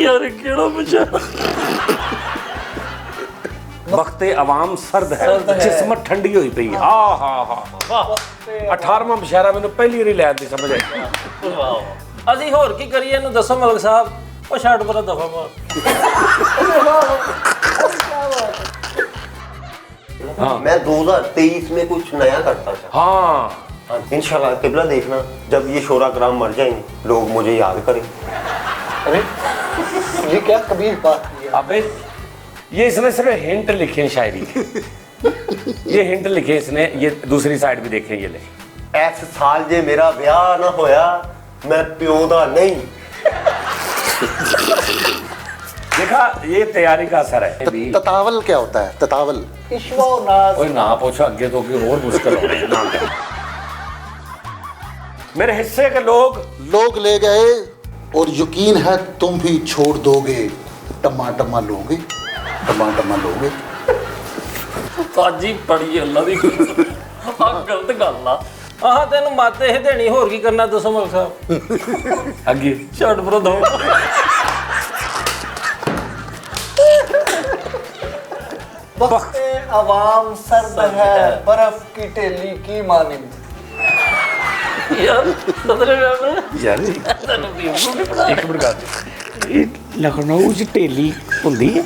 यार केड़ा बेचारा वक्त आवाम सर्द है जिस्म ठंडी हुई पई हाँ हाँ हाँ 18वां मुशायरा मैंने पहली बारी लैन दी समझ आई ਅਸੀਂ ਹੋਰ ਕੀ ਕਰੀਏ ਇਹਨੂੰ ਦੱਸੋ ਮਲਕ ਸਾਹਿਬ ਉਹ ਛੱਡ ਪਰਾਂ ਦਫਾ ਮਾਰ हाँ मैं 2023 में कुछ नया करता था हाँ इंशाल्लाह किबला देखना जब ये शोरा कराम मर जाएंगे लोग मुझे याद करें। अरे ये क्या कबीर बात की है? अबे ये इसने सिर्फ हिंट लिखे हैं शायरी के ये हिंट लिखे इसने ये दूसरी साइड भी देखें ये ले इस साल जे मेरा ब्याह ना होया मैं प्यो दा नहीं। देखा ये तैयारी का असर है भी ततावल क्या होता है? ततावल ਇਸ਼ਵਾ ਨਾਜ਼ कोई ना पूछो अगे तो कि और मुश्किल हो रही है ना कर। मेरे हिस्से के लोग ले गए और यकीन है तुम भी छोड़ दोगे टमा टमा लोगे टमा टमा लोगे। ਸਾਜੀ ਪੜੀ ਅੱਲਾ ਦੀ ਆ ਗਲਤ ਗੱਲ ਆ ਆਹ ਤੈਨੂੰ ਮੱਤ ਇਹ ਦੇਣੀ ਹੋਰ ਕੀ ਕਰਨਾ ਦੱਸੋ ਮਲਕ ਸਾਹਿਬ अगे ਛੱਡ ਪਰਾਂ ਦੋ वक्त आवाम सर्द है बर्फ की टेली की मानिंद। ਯਾਰ ਸਦਰੇ ਮੈਂ यार ਤੈਨੂੰ ਵੀ एक मिनट कर लखनऊ च ढेली होंदी है